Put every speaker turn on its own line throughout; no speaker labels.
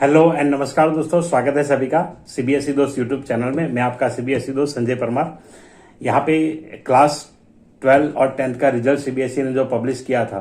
Hello and नमस्कार दोस्तों, स्वागत है सभी का सीबीएसई दोस्त यूट्यूब चैनल में। मैं आपका सीबीएसई दोस्त संजय परमार। यहाँ पे क्लास 12 और 10th का रिजल्ट सीबीएसई ने जो पब्लिश किया था,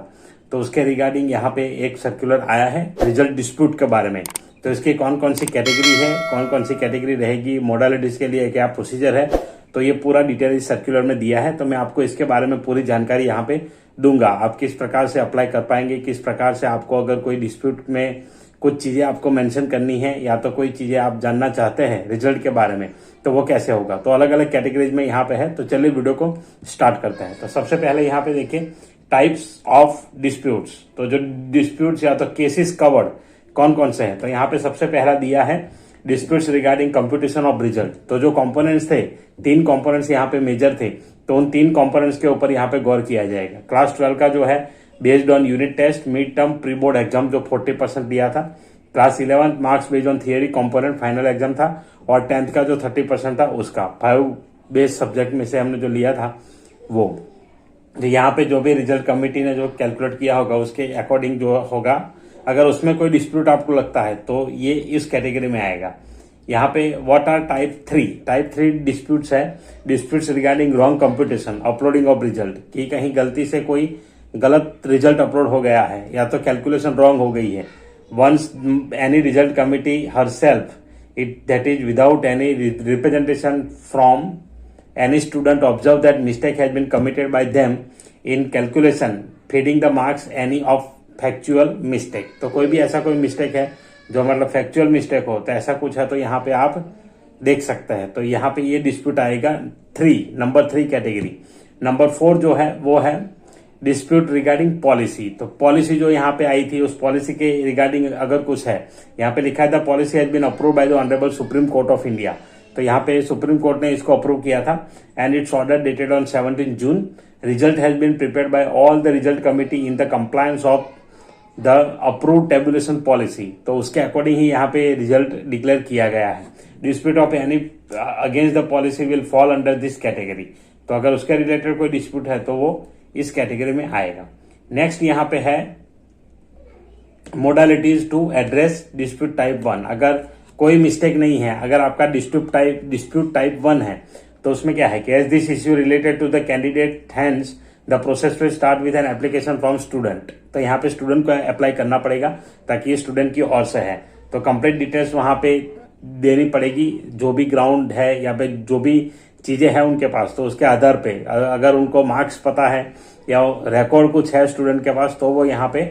तो उसके रिगार्डिंग यहाँ पे एक सर्कुलर आया है रिजल्ट डिस्प्यूट के बारे में। तो इसकी कौन कौन सी कैटेगरी है, कौन कौन सी कैटेगरी रहेगी, मोडालिटीज के लिए क्या प्रोसीजर है, तो ये पूरा डिटेल इस सर्कुलर में दिया है। तो मैं आपको इसके बारे में पूरी जानकारी यहाँ पे दूंगा। आप किस प्रकार से अप्लाई कर पाएंगे, किस प्रकार से आपको अगर कोई डिस्प्यूट में कुछ चीजें आपको मेंशन करनी है या तो कोई चीजें आप जानना चाहते हैं रिजल्ट के बारे में, तो वो कैसे होगा। तो अलग अलग कैटेगरीज में यहाँ पे है। तो चलिए वीडियो को स्टार्ट करते हैं। तो सबसे पहले यहाँ पे देखिए टाइप्स ऑफ डिस्प्यूट्स। तो जो डिस्प्यूट्स या तो केसेस कवर्ड कौन कौन से हैं, तो यहाँ पे सबसे पहला दिया है disputes regarding computation of result. तो जो कंपोनेंट्स थे, 3 कंपोनेंट्स यहाँ पे मेजर थे, तो उन 3 कंपोनेंट्स के ऊपर यहाँ पे गौर किया जाएगा। क्लास 12 का जो है based on unit test, mid term, pre board exam जो 40% दिया था। Class 11 marks based on theory component final exam था। और 10th का जो 30% था उसका 5 बेस्ड सब्जेक्ट में से हमने जो लिया था वो। तो यहाँ पे जो भी रिजल्ट कमेटी ने जो कैलकुलेट किया होगा उसके अकॉर्डिंग जो होगा, अगर उसमें कोई डिस्प्यूट आपको लगता है तो ये इस कैटेगरी में आएगा। यहाँ पे व्हाट आर टाइप 3 डिस्प्यूट्स है। Disputes regarding wrong computation, uploading of result, कि कहीं गलती से कोई गलत रिजल्ट अपलोड हो गया है या तो कैलकुलेशन रॉन्ग हो गई है। Once any result committee herself it that is without any representation from any student observe that mistake has been committed by them in calculation feeding the marks any of factual mistake. तो कोई भी ऐसा कोई mistake है जो मतलब factual mistake हो, तो ऐसा कुछ है तो यहाँ पे आप देख सकते हैं। तो यहाँ पे ये डिस्प्यूट आएगा नंबर 3 कैटेगरी। नंबर 4 जो है वो है डिस्प्यूट रिगार्डिंग पॉलिसी। तो पॉलिसी जो यहाँ पे आई थी, उस पॉलिसी के रिगार्डिंग अगर कुछ है, यहाँ पे लिखा है the policy has been approved by the honourable supreme court of India. तो यहाँ पे सुप्रीम कोर्ट ने इसको अप्रूव किया था and its order dated on 17 June. Result has been prepared by all the result committee in the compliance of the approve tabulation policy. तो उसके according ही यहाँ पे रिजल्ट डिक्लेयर किया गया है। Dispute of any against the policy will fall under this category. तो अगर उसके रिलेटेड कोई डिस्प्यूट है तो वो इस कैटेगरी में आएगा। नेक्स्ट यहाँ पे है modalities to address dispute type 1। अगर कोई मिस्टेक नहीं है, अगर आपका डिस्प्यूट टाइप 1 है, तो उसमें क्या है कि as this issue related to the candidate hands the process will start with an application from student. तो यहाँ पे स्टूडेंट को अप्लाई करना पड़ेगा ताकि ये स्टूडेंट की ओर से है। तो कंप्लीट डिटेल्स वहां पे देनी पड़ेगी, जो भी ग्राउंड है या पे जो भी चीजें हैं उनके पास। तो उसके आधार पे अगर उनको मार्क्स पता है या रिकॉर्ड कुछ है स्टूडेंट के पास, तो वो यहाँ पे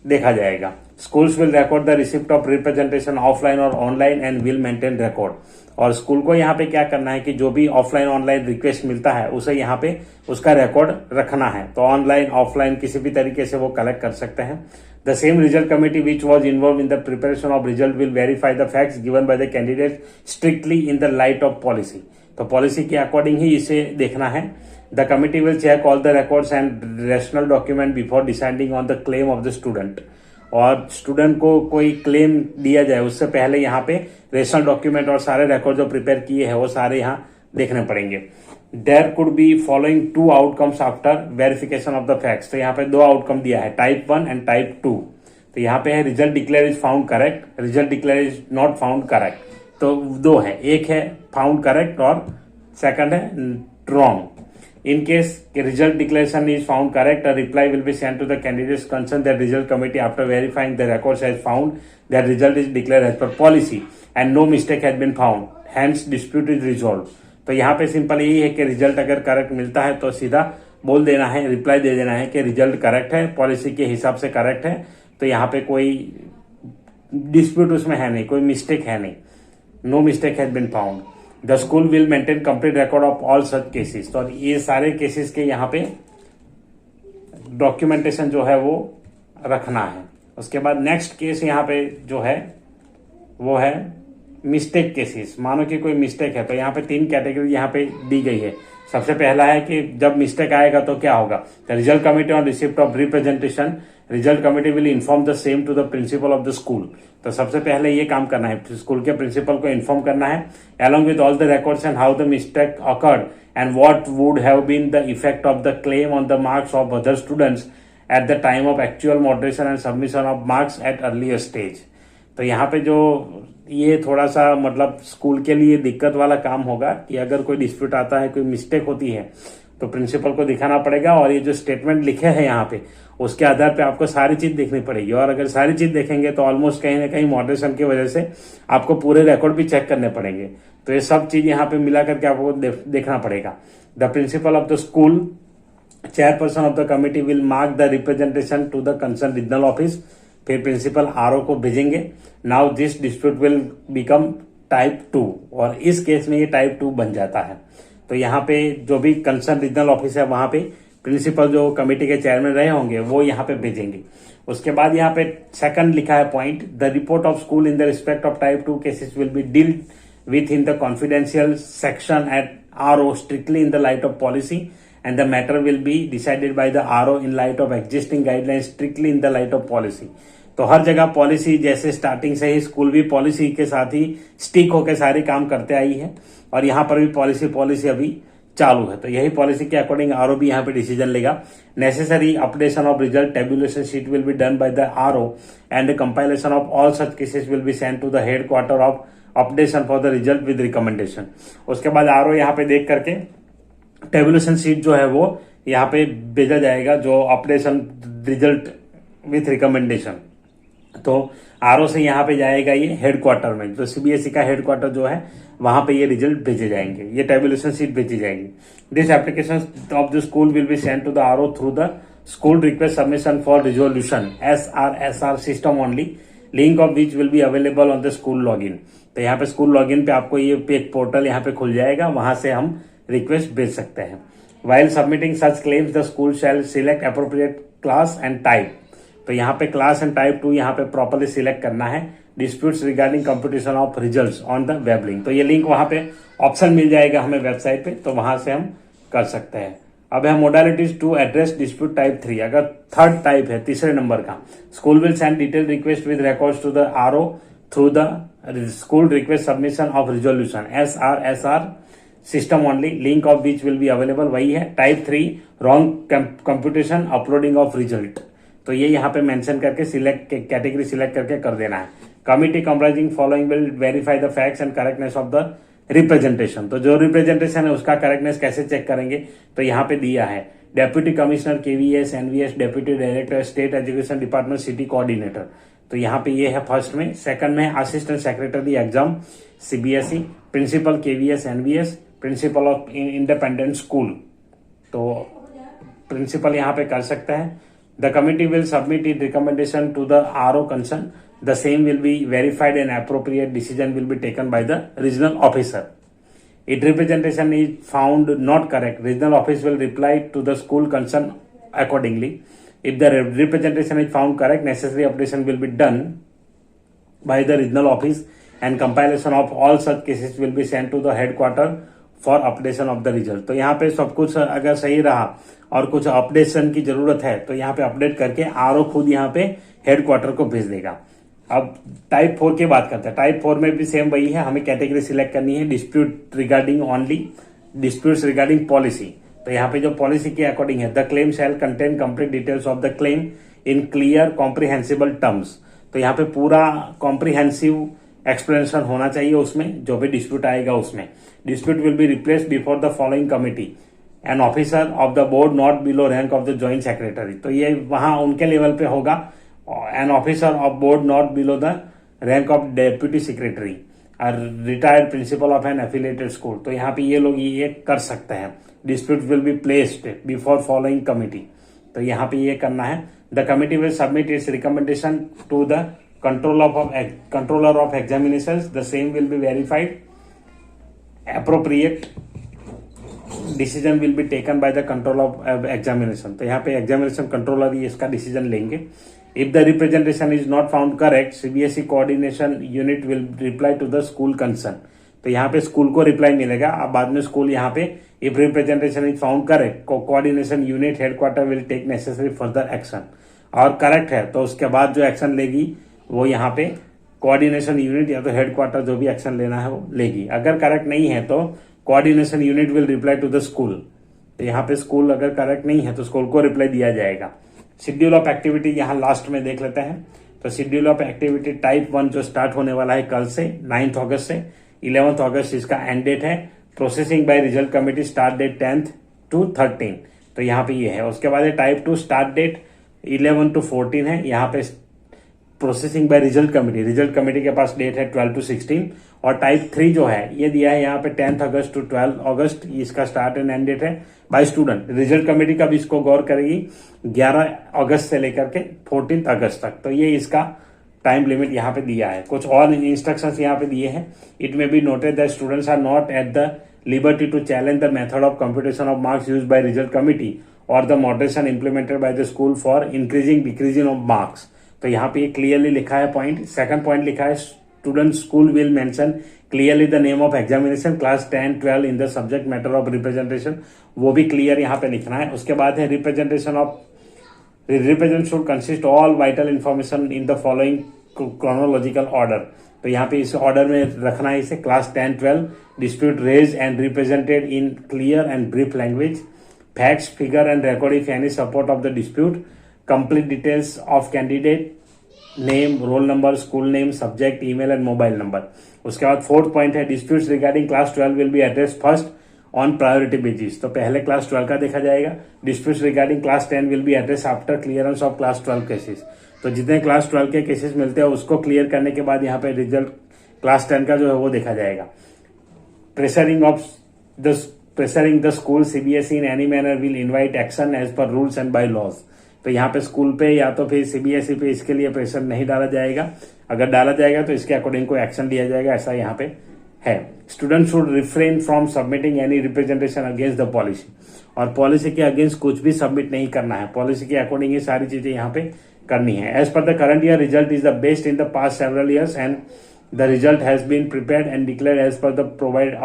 देखा जाएगा। Schools will record the receipt of representation offline और online and will maintain record. और स्कूल को यहाँ पे क्या करना है कि जो भी ऑफलाइन ऑनलाइन रिक्वेस्ट मिलता है उसे यहाँ पे उसका रिकॉर्ड रखना है। तो ऑनलाइन ऑफलाइन किसी भी तरीके से वो कलेक्ट कर सकते हैं। The same result committee which was involve in the preparation of result will verify the facts given by the candidate strictly in the light of policy. तो पॉलिसी के अकॉर्डिंग ही इसे देखना है। The committee will check all the records and rational document before deciding on the claim of the student. और student को कोई claim दिया जाए उससे पहले यहाँ पे रेशनल डॉक्यूमेंट और सारे रिकॉर्ड जो प्रिपेयर किए हैं वो सारे यहाँ देखने पड़ेंगे। There could be following 2 outcomes after verification of the facts. तो यहाँ पे 2 आउटकम दिया है, टाइप 1 एंड टाइप 2। तो यहाँ पे है result declare is found correct, result declare is not found correct. तो 2 है, एक है फाउंड करेक्ट और सेकंड है wrong. In case the result declaration is found correct, a reply will be sent to the candidates concerned that result committee after verifying the records has found that result is declared as per policy and no mistake has been found. Hence dispute is resolved. तो यहाँ पे simple यही है कि result अगर correct मिलता है तो सीधा बोल देना है, रिप्लाई दे देना है कि रिजल्ट करेक्ट है, पॉलिसी के हिसाब से करेक्ट है। तो यहाँ पे कोई डिस्प्यूट उसमें है नहीं, कोई मिस्टेक है नहीं, no mistake has been found. The school will maintain complete record of all such cases. तो ये सारे केसेस के यहाँ पे डॉक्यूमेंटेशन जो है वो रखना है। उसके बाद नेक्स्ट केस यहाँ पे जो है वो है मिस्टेक केसेस। मानो कि कोई मिस्टेक है, तो यहाँ पे 3 कैटेगरी यहाँ पे दी गई है। सबसे पहला है कि जब मिस्टेक आएगा तो क्या होगा। The result committee on receipt of representation, result committee will inform the same to the principal of the school. तो सबसे पहले ये काम करना है, स्कूल के प्रिंसिपल को इन्फॉर्म करना है along with all the records and how the mistake occurred and what would have been the effect of the claim on the marks of other students at the time of actual moderation and submission of marks at earlier stage। तो यहाँ पे जो ये थोड़ा सा मतलब school के लिए दिक्कत वाला काम होगा कि अगर कोई डिस्प्यूट आता है, कोई मिस्टेक होती है, तो प्रिंसिपल को दिखाना पड़ेगा और ये जो स्टेटमेंट लिखे हैं यहाँ पे उसके आधार पे आपको सारी चीज देखनी पड़ेगी। और अगर सारी चीज देखेंगे तो ऑलमोस्ट कहीं ना कहीं मॉडरेशन की वजह से आपको पूरे रिकॉर्ड भी चेक करने पड़ेंगे। तो ये सब चीज यहाँ पे मिला करके आपको देखना पड़ेगा। The principal of the school, chairperson of the committee will mark the representation to the concern regional office, फिर प्रिंसिपल आरओ को भेजेंगे। Now this dispute will become type 2, और इस केस में ये टाइप 2 बन जाता है। तो यहाँ पे जो भी कंसर्न रीजनल ऑफिस है वहां पे प्रिंसिपल जो कमेटी के चेयरमैन रहे होंगे वो यहाँ पे भेजेंगे। उसके बाद यहाँ पे सेकंड लिखा है point, the report of school in the respect of type 2 cases will be dealt with in the confidential section at RO strictly in the light of policy, and the matter will be decided by the RO in light of existing guidelines strictly in the light of policy। तो हर जगह policy, जैसे starting से ही school भी policy के साथ ही stick होकर सारे काम करते आई है और यहाँ पर भी पॉलिसी अभी चालू है। तो यही पॉलिसी के अकॉर्डिंग आरओ भी यहाँ पे डिसीजन लेगा। Necessary updation of result tabulation sheet will be done by the RO and compilation of all such cases will be send to the head quarter of updation for the result with recommendation. उसके बाद RO यहाँ पे देख करके tabulation sheet जो है वो यहाँ पे भेजा जाएगा, जो अपडेशन रिजल्ट विथ रिकमेंडेशन। तो आरओ से यहाँ पे जाएगा ये हेड क्वार्टर में, जो सीबीएसई का हेड क्वार्टर जो है वहां पे ये रिजल्ट भेजे जाएंगे, ये टेबुलेशन शीट भेजी जाएंगी। This application of the school will be send to the RO through the school request submission for resolution SRSR system only, link of which will be available on the school login. तो यहाँ पे school login पे आपको ये एक portal यहाँ पे खुल जाएगा, वहां से हम रिक्वेस्ट भेज सकते हैं। While submitting such claims the school shall select appropriate class and type. तो यहाँ पे क्लास एंड टाइप 2 यहाँ पे प्रॉपरली सिलेक्ट करना है। Disputes regarding competition of results on the web link, तो ये लिंक वहां पे ऑप्शन मिल जाएगा हमें वेबसाइट पे, तो वहां से हम कर सकते हैं। अब है modalities to address dispute type 3। अगर थर्ड टाइप है, तीसरे नंबर का, school will send detail request with records to the RO through the school request submission of resolution SRSR system only, link of which will be available. वही है type 3 wrong computation uploading of result. तो ये यहाँ पे mention करके select category select करके कर देना है। Committee comprising following will verify the facts and correctness of the representation. तो जो रिप्रेजेंटेशन है उसका करेक्टनेस कैसे चेक करेंगे, तो यहाँ पे दिया है deputy commissioner KVS NVS, deputy director state education department city coordinator. तो यहाँ पे ये है फर्स्ट में। सेकंड में assistant secretary exam CBSE, principal KVS NVS, principal of independent school. तो प्रिंसिपल यहाँ पे कर सकते हैं। The committee will submit it recommendation to the RO concern, the same will be verified and appropriate decision will be taken by the regional officer. It representation is found not correct, regional office will reply to the school concern accordingly. If the representation is found correct, necessary updation will be done by the regional office and compilation of all such cases will be sent to the headquarter for updation of the result। तो यहाँ पे सब कुछ अगर सही रहा और कुछ अपडेशन की जरूरत है तो यहाँ पे अपडेट करके आरओ खुद यहाँ पे हेडक्वार्टर को भेज देगा। अब टाइप 4 की बात करते हैं। टाइप 4 में भी सेम वही है, हमें कैटेगरी सिलेक्ट करनी है, dispute regarding only, disputes regarding policy. तो यहाँ पे जो पॉलिसी के अकॉर्डिंग है, the claim shall contain complete details of the claim in clear comprehensible terms. तो यहाँ पे पूरा कॉम्प्रिहेंसिव एक्सप्लेनेशन होना चाहिए उसमें, जो भी डिस्प्यूट आएगा उसमें। Dispute will be replaced before the following committee, an officer of the board not below rank of the joint secretary. तो ये वहां उनके लेवल पे होगा, an officer of board not below the rank of deputy secretary और retired principal of an affiliated school. तो यहाँ पे ये लोग ये कर सकते हैं। Dispute will be placed before following committee, तो यहाँ पे ये करना है। The committee will submit its recommendation to the controller of examinations, the same will be verified, appropriate decision will be taken by the control of examination। तो यहाँ पे examination controller ही इसका डिसीजन लेंगे। If the representation is not found correct, CBSE coordination unit will reply to the school concern. तो यहाँ पे school को reply मिलेगा। अब बाद में स्कूल यहाँ पे if representation is found correct, coordination unit headquarter will take necessary further action. और करेक्ट है तो उसके बाद जो एक्शन लेगी वो यहाँ पे कोऑर्डिनेशन यूनिट या तो हेडक्वार्टर जो भी एक्शन लेना है वो लेगी। अगर करेक्ट नहीं है तो coordination unit will reply to the school. तो यहाँ पे स्कूल अगर करेक्ट नहीं है तो स्कूल को रिप्लाई दिया जाएगा। शेड्यूल ऑफ एक्टिविटी यहाँ लास्ट में देख लेते हैं। तो शेड्यूल ऑफ एक्टिविटी टाइप 1 जो स्टार्ट होने वाला है कल से 9 अगस्त से 11 अगस्त इसका एंड डेट है। Processing by result committee start date 10 to 13, तो यहाँ पे ये है। उसके बाद टाइप 2 स्टार्ट डेट 11 to 14 है। यहाँ पे प्रोसेसिंग बाय रिजल्ट कमेटी के पास डेट है 12 to 16। और टाइप 3 जो है ये दिया है यहाँ पे 10 अगस्त to 12 अगस्त, इसका स्टार्ट एंड एंड डेट है बाय स्टूडेंट। रिजल्ट कमेटी का भी इसको गौर करेगी 11 अगस्त से लेकर के 14 अगस्त तक, तो ये इसका टाइम लिमिट यहाँ पे दिया है। कुछ और इंस्ट्रक्शंस यहाँ पे दिए हैं। It may be noted that students are not at the liberty to challenge the method of computation of marks used by result committee or the moderation implemented by the school for increasing decreasing of marks। तो यहाँ पे clearly लिखा है point. Second point लिखा है student school will mention clearly the name of examination class 10 12 in the subject matter of representation, वो भी clear यहाँ पे लिखना है। उसके बाद है represent should consist all vital information in the following chronological order, तो यहाँ पे इस ऑर्डर में रखना है इसे। Class 10 12 dispute raised and represented in clear and brief language, facts, figure and record if any support of the dispute, complete details of candidate, name, roll number, school name, subject, email and mobile number। उसके बाद fourth point है disputes regarding class 12 will be addressed first on priority basis, तो पहले class 12 का देखा जाएगा। disputes regarding class 10 will be addressed after clearance of class 12 cases, तो जितने क्लास 12 के केसेस मिलते हैं उसको क्लियर करने के बाद यहाँ पे रिजल्ट क्लास 10 का जो है वो देखा जाएगा। Pressuring the school CBSE in any manner will invite action as per rules and by laws, तो यहाँ पे स्कूल पे या तो फिर सीबीएसई पे इसके लिए प्रेशर नहीं डाला जाएगा। अगर डाला जाएगा तो इसके अकॉर्डिंग को एक्शन लिया जाएगा, ऐसा यहाँ पे है। Student should refrain from submitting any representation against the policy, और पॉलिसी के अगेंस्ट कुछ भी सबमिट नहीं करना है, पॉलिसी के अकॉर्डिंग ये सारी चीजें यहाँ पे करनी है। As per the current year result is the best in the past several years and the result has been prepared and declared as per the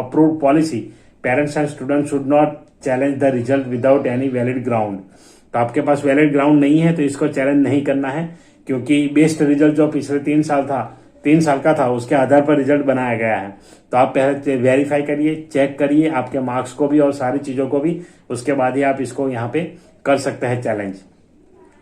approved policy, parents and students should not challenge the result without any valid ground। तो आपके पास valid ground नहीं है तो इसको challenge नहीं करना है, क्योंकि बेस्ट रिजल्ट जो पिछले 3 साल का था उसके आधार पर रिजल्ट बनाया गया है। तो आप पहले वेरीफाई करिए, चेक करिए आपके मार्क्स को भी और सारी चीजों को भी, उसके बाद ही आप इसको यहाँ पे कर सकते हैं challenge.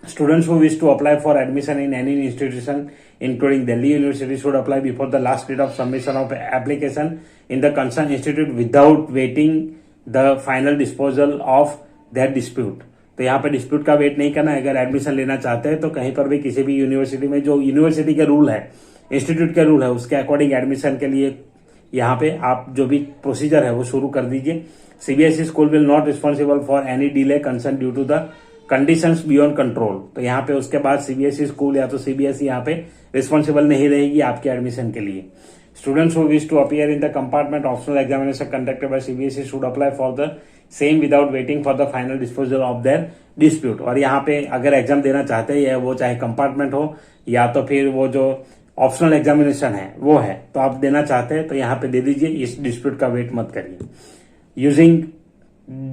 Students who wish to apply for admission in any institution, including Delhi University, should apply before the last date of submission of application in the concerned institute without waiting the final disposal of their dispute। तो यहाँ पे dispute का wait नहीं करना है। अगर admission लेना चाहते हैं तो कहीं पर भी किसी भी यूनिवर्सिटी में जो यूनिवर्सिटी के रूल है, इंस्टीट्यूट के रूल है, उसके अकॉर्डिंग एडमिशन के लिए यहाँ पे आप जो भी प्रोसीजर है वो शुरू कर दीजिए। CBSE school will not responsible for any delay concern due to the conditions beyond control, तो यहाँ पे उसके बाद सीबीएसई स्कूल या तो सीबीएसई यहाँ पे रिस्पॉन्सिबल नहीं रहेगी आपके एडमिशन के लिए। Students who wish to appear in the compartment optional examination conducted by CBSE should apply for the same without waiting for the final disposal of their dispute. और यहाँ पे अगर एग्जाम देना चाहते हैं वो चाहे कंपार्टमेंट हो या तो फिर वो जो ऑप्शनल एग्जामिनेशन है वो है, तो आप देना चाहते हैं तो यहाँ पे दे दीजिए, इस डिस्प्यूट का वेट मत करिए। Using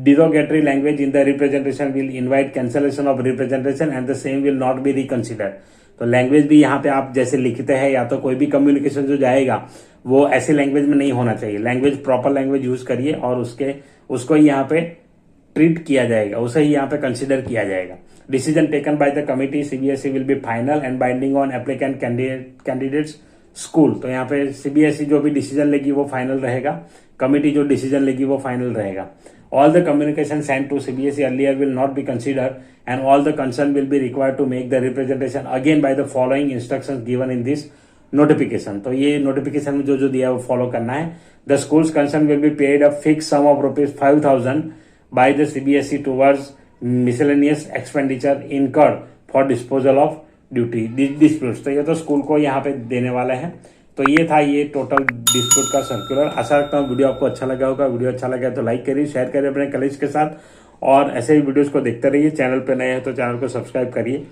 derogatory language in the representation will invite cancellation of representation and the same will not be reconsidered। तो लैंग्वेज भी यहाँ पे आप जैसे लिखते हैं या तो कोई भी कम्युनिकेशन जो जाएगा वो ऐसी लैंग्वेज में नहीं होना चाहिए। लैंग्वेज प्रॉपर लैंग्वेज यूज करिए और उसको ही यहाँ पे ट्रीट किया जाएगा, उसे ही यहाँ पे कंसिडर किया जाएगा। Decision taken by the committee CBSE will be final and binding on applicant candidates school. तो यहाँ पे सीबीएसई जो भी डिसीजन लेगी वो फाइनल रहेगा, कमिटी जो डिसीजन लेगी वो फाइनल रहेगा। All the communication sent to CBSE earlier will not be considered and all the concern will be required to make the representation again by the following instructions given in this notification। तो ये notification में जो दिया है वो follow करना है। The school's concern will be paid a fixed sum of ₹5,000 by the CBSE towards miscellaneous expenditure incurred for disposal of disputes। तो ये तो स्कूल को यहाँ पे देने वाला है। तो ये था ये टोटल डिस्प्यूट का सर्कुलर। आशा रखता हूँ वीडियो आपको अच्छा लगा होगा। वीडियो अच्छा लगा तो लाइक करिए, शेयर करिए अपने कलीग्स के साथ और ऐसे ही वीडियोस को देखते रहिए। चैनल पे नए हैं तो चैनल को सब्सक्राइब करिए,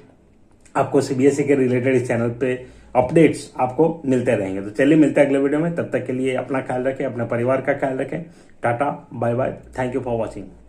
आपको सीबीएसई के रिलेटेड इस चैनल पे अपडेट्स आपको मिलते रहेंगे। तो चलिए मिलते हैं अगले वीडियो में, तब तक के लिए अपना ख्याल रखें, अपने परिवार का ख्याल रखें। Tata bye bye, thank you for watching.